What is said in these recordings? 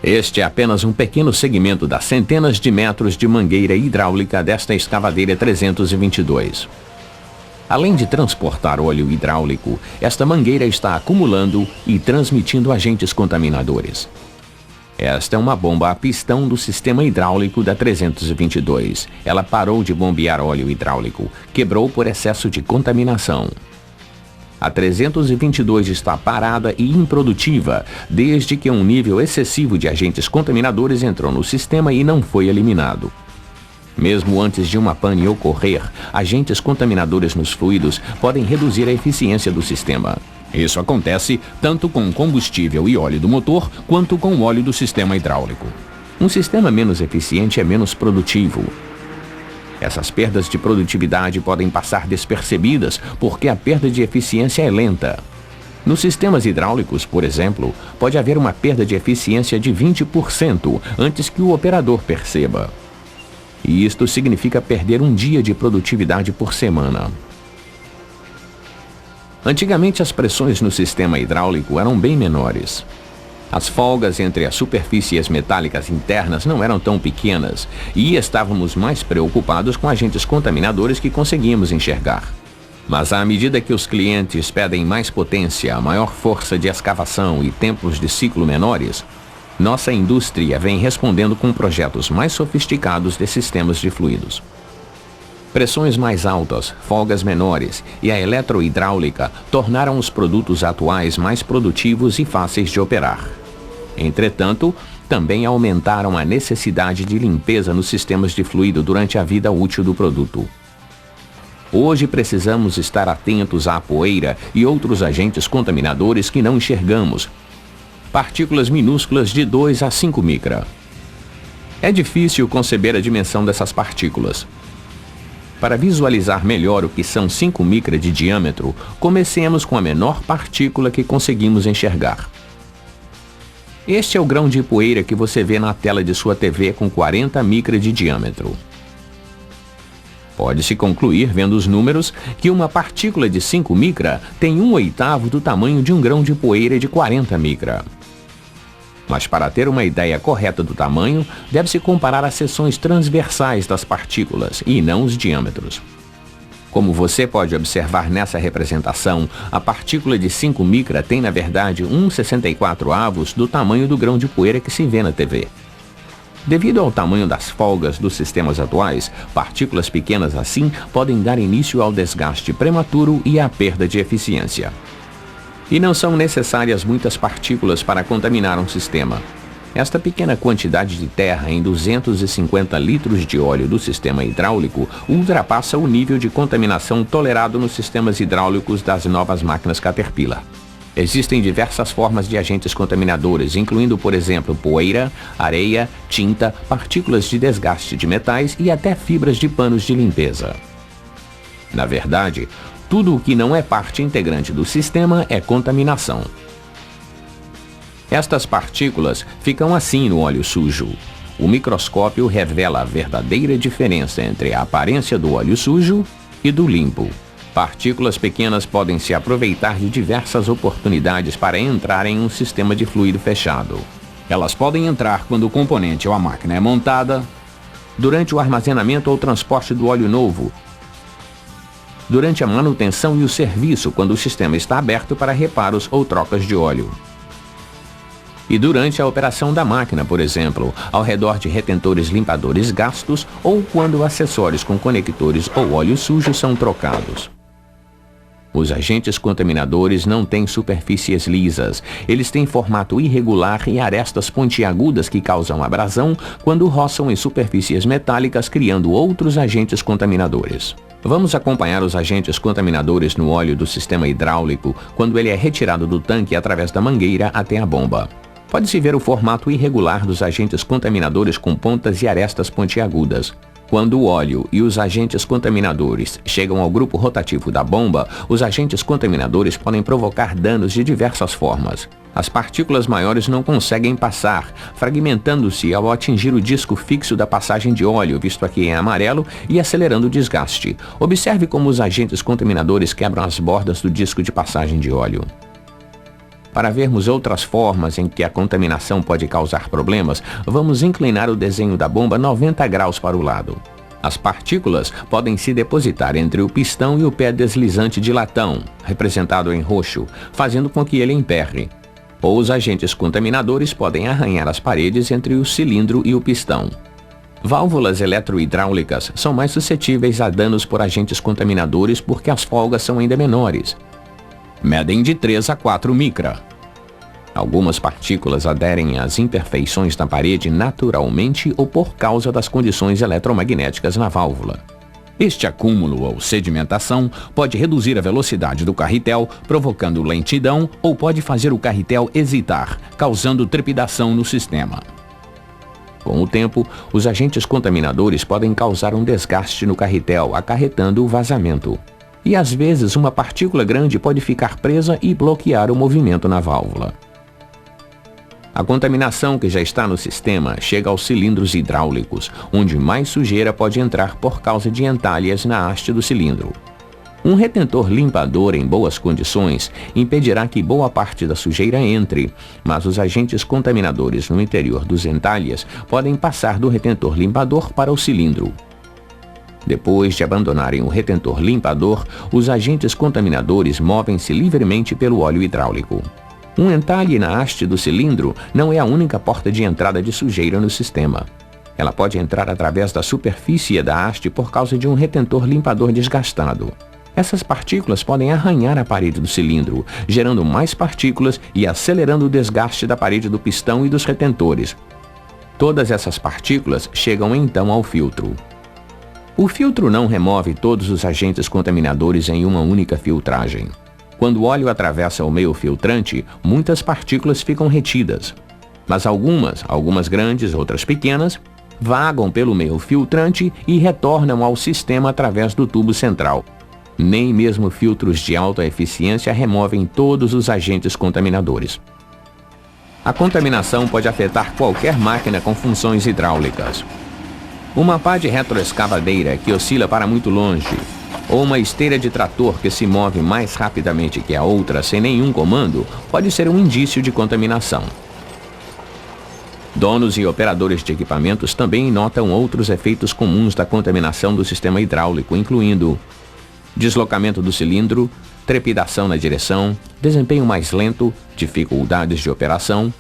Este é apenas um pequeno segmento das centenas de metros de mangueira hidráulica desta escavadeira 322. Além de transportar óleo hidráulico, esta mangueira está acumulando e transmitindo agentes contaminadores. Esta é uma bomba a pistão do sistema hidráulico da 322. Ela parou de bombear óleo hidráulico, quebrou por excesso de contaminação. A 322 está parada e improdutiva, desde que um nível excessivo de agentes contaminadores entrou no sistema e não foi eliminado. Mesmo antes de uma pane ocorrer, agentes contaminadores nos fluidos podem reduzir a eficiência do sistema. Isso acontece tanto com combustível e óleo do motor, quanto com o óleo do sistema hidráulico. Um sistema menos eficiente é menos produtivo. Essas perdas de produtividade podem passar despercebidas porque a perda de eficiência é lenta. Nos sistemas hidráulicos, por exemplo, pode haver uma perda de eficiência de 20% antes que o operador perceba. E isto significa perder um dia de produtividade por semana. Antigamente, as pressões no sistema hidráulico eram bem menores. As folgas entre as superfícies metálicas internas não eram tão pequenas e estávamos mais preocupados com agentes contaminadores que conseguíamos enxergar. Mas à medida que os clientes pedem mais potência, maior força de escavação e tempos de ciclo menores, nossa indústria vem respondendo com projetos mais sofisticados de sistemas de fluidos. Pressões mais altas, folgas menores e a eletrohidráulica tornaram os produtos atuais mais produtivos e fáceis de operar. Entretanto, também aumentaram a necessidade de limpeza nos sistemas de fluido durante a vida útil do produto. Hoje precisamos estar atentos à poeira e outros agentes contaminadores que não enxergamos. Partículas minúsculas de 2 a 5 micra. É difícil conceber a dimensão dessas partículas. Para visualizar melhor o que são 5 micra de diâmetro, comecemos com a menor partícula que conseguimos enxergar. Este é o grão de poeira que você vê na tela de sua TV com 40 micra de diâmetro. Pode-se concluir, vendo os números, que uma partícula de 5 micra tem 1/8 do tamanho de um grão de poeira de 40 micra. Mas para ter uma ideia correta do tamanho, deve-se comparar as seções transversais das partículas e não os diâmetros. Como você pode observar nessa representação, a partícula de 5 micra tem na verdade 1/64 do tamanho do grão de poeira que se vê na TV. Devido ao tamanho das folgas dos sistemas atuais, partículas pequenas assim podem dar início ao desgaste prematuro e à perda de eficiência. E não são necessárias muitas partículas para contaminar um sistema. Esta pequena quantidade de terra em 250 litros de óleo do sistema hidráulico ultrapassa o nível de contaminação tolerado nos sistemas hidráulicos das novas máquinas Caterpillar. Existem diversas formas de agentes contaminadores, incluindo, por exemplo, poeira, areia, tinta, partículas de desgaste de metais e até fibras de panos de limpeza. Na verdade, tudo o que não é parte integrante do sistema é contaminação. Estas partículas ficam assim no óleo sujo. O microscópio revela a verdadeira diferença entre a aparência do óleo sujo e do limpo. Partículas pequenas podem se aproveitar de diversas oportunidades para entrar em um sistema de fluido fechado. Elas podem entrar quando o componente ou a máquina é montada, durante o armazenamento ou transporte do óleo novo, durante a manutenção e o serviço quando o sistema está aberto para reparos ou trocas de óleo. E durante a operação da máquina, por exemplo, ao redor de retentores limpadores gastos ou quando acessórios com conectores ou óleo sujo são trocados. Os agentes contaminadores não têm superfícies lisas. Eles têm formato irregular e arestas pontiagudas que causam abrasão quando roçam em superfícies metálicas, criando outros agentes contaminadores. Vamos acompanhar os agentes contaminadores no óleo do sistema hidráulico quando ele é retirado do tanque através da mangueira até a bomba. Pode-se ver o formato irregular dos agentes contaminadores com pontas e arestas pontiagudas. Quando o óleo e os agentes contaminadores chegam ao grupo rotativo da bomba, os agentes contaminadores podem provocar danos de diversas formas. As partículas maiores não conseguem passar, fragmentando-se ao atingir o disco fixo da passagem de óleo, visto aqui em amarelo, e acelerando o desgaste. Observe como os agentes contaminadores quebram as bordas do disco de passagem de óleo. Para vermos outras formas em que a contaminação pode causar problemas, vamos inclinar o desenho da bomba 90 graus para o lado. As partículas podem se depositar entre o pistão e o pé deslizante de latão, representado em roxo, fazendo com que ele emperre. Ou os agentes contaminadores podem arranhar as paredes entre o cilindro e o pistão. Válvulas eletrohidráulicas são mais suscetíveis a danos por agentes contaminadores porque as folgas são ainda menores. Medem de 3 a 4 micra. Algumas partículas aderem às imperfeições da parede naturalmente ou por causa das condições eletromagnéticas na válvula. Este acúmulo ou sedimentação pode reduzir a velocidade do carretel, provocando lentidão, ou pode fazer o carretel hesitar, causando trepidação no sistema. Com o tempo, os agentes contaminadores podem causar um desgaste no carretel, acarretando o vazamento. E às vezes uma partícula grande pode ficar presa e bloquear o movimento na válvula. A contaminação que já está no sistema chega aos cilindros hidráulicos, onde mais sujeira pode entrar por causa de entalhas na haste do cilindro. Um retentor limpador em boas condições impedirá que boa parte da sujeira entre, mas os agentes contaminadores no interior dos entalhes podem passar do retentor limpador para o cilindro. Depois de abandonarem o retentor limpador, os agentes contaminadores movem-se livremente pelo óleo hidráulico. Um entalhe na haste do cilindro não é a única porta de entrada de sujeira no sistema. Ela pode entrar através da superfície da haste por causa de um retentor limpador desgastado. Essas partículas podem arranhar a parede do cilindro, gerando mais partículas e acelerando o desgaste da parede do pistão e dos retentores. Todas essas partículas chegam então ao filtro. O filtro não remove todos os agentes contaminadores em uma única filtragem. Quando o óleo atravessa o meio filtrante, muitas partículas ficam retidas. Mas algumas grandes, outras pequenas, vagam pelo meio filtrante e retornam ao sistema através do tubo central. Nem mesmo filtros de alta eficiência removem todos os agentes contaminadores. A contaminação pode afetar qualquer máquina com funções hidráulicas. Uma pá de retroescavadeira que oscila para muito longe, ou uma esteira de trator que se move mais rapidamente que a outra sem nenhum comando, pode ser um indício de contaminação. Donos e operadores de equipamentos também notam outros efeitos comuns da contaminação do sistema hidráulico, incluindo deslocamento do cilindro, trepidação na direção, desempenho mais lento, dificuldades de operação,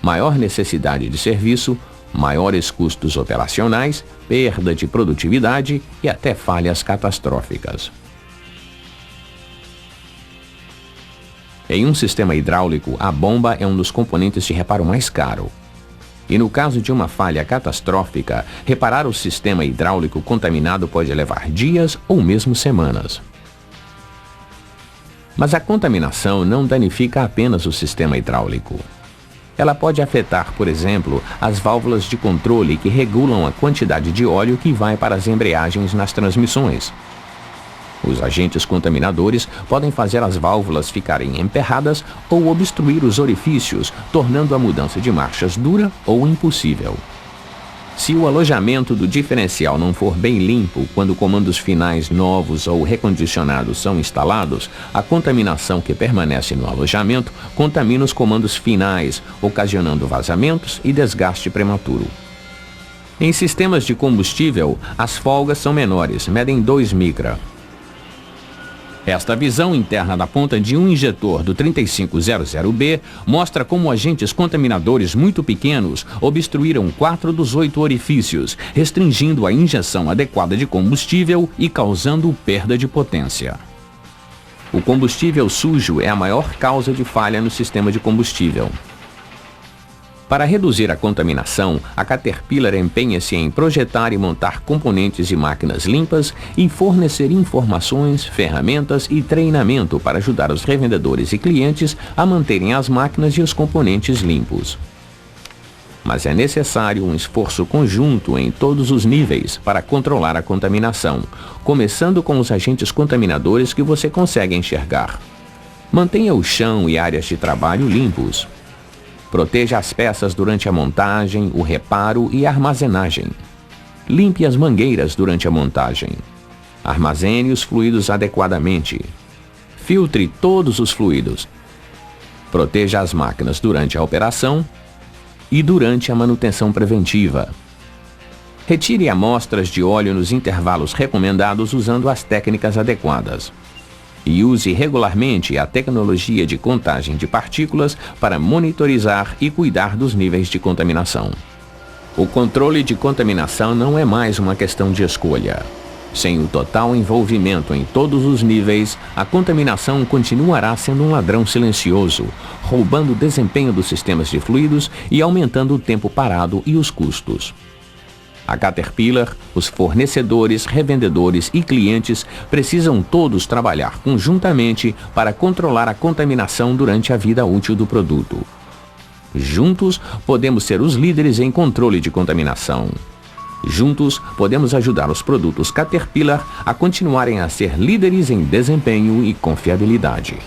maior necessidade de serviço, maiores custos operacionais, perda de produtividade e até falhas catastróficas. Em um sistema hidráulico, a bomba é um dos componentes de reparo mais caro. E no caso de uma falha catastrófica, reparar o sistema hidráulico contaminado pode levar dias ou mesmo semanas. Mas a contaminação não danifica apenas o sistema hidráulico. Ela pode afetar, por exemplo, as válvulas de controle que regulam a quantidade de óleo que vai para as embreagens nas transmissões. Os agentes contaminadores podem fazer as válvulas ficarem emperradas ou obstruir os orifícios, tornando a mudança de marchas dura ou impossível. Se o alojamento do diferencial não for bem limpo quando comandos finais novos ou recondicionados são instalados, a contaminação que permanece no alojamento contamina os comandos finais, ocasionando vazamentos e desgaste prematuro. Em sistemas de combustível, as folgas são menores, medem 2 micra. Esta visão interna da ponta de um injetor do 3500B mostra como agentes contaminadores muito pequenos obstruíram 4 dos 8 orifícios, restringindo a injeção adequada de combustível e causando perda de potência. O combustível sujo é a maior causa de falha no sistema de combustível. Para reduzir a contaminação, a Caterpillar empenha-se em projetar e montar componentes e máquinas limpas e fornecer informações, ferramentas e treinamento para ajudar os revendedores e clientes a manterem as máquinas e os componentes limpos. Mas é necessário um esforço conjunto em todos os níveis para controlar a contaminação, começando com os agentes contaminadores que você consegue enxergar. Mantenha o chão e áreas de trabalho limpos. Proteja as peças durante a montagem, o reparo e a armazenagem. Limpe as mangueiras durante a montagem. Armazene os fluidos adequadamente. Filtre todos os fluidos. Proteja as máquinas durante a operação e durante a manutenção preventiva. Retire amostras de óleo nos intervalos recomendados usando as técnicas adequadas. E use regularmente a tecnologia de contagem de partículas para monitorizar e cuidar dos níveis de contaminação. O controle de contaminação não é mais uma questão de escolha. Sem o total envolvimento em todos os níveis, a contaminação continuará sendo um ladrão silencioso, roubando o desempenho dos sistemas de fluidos e aumentando o tempo parado e os custos. A Caterpillar, os fornecedores, revendedores e clientes precisam todos trabalhar conjuntamente para controlar a contaminação durante a vida útil do produto. Juntos, podemos ser os líderes em controle de contaminação. Juntos, podemos ajudar os produtos Caterpillar a continuarem a ser líderes em desempenho e confiabilidade.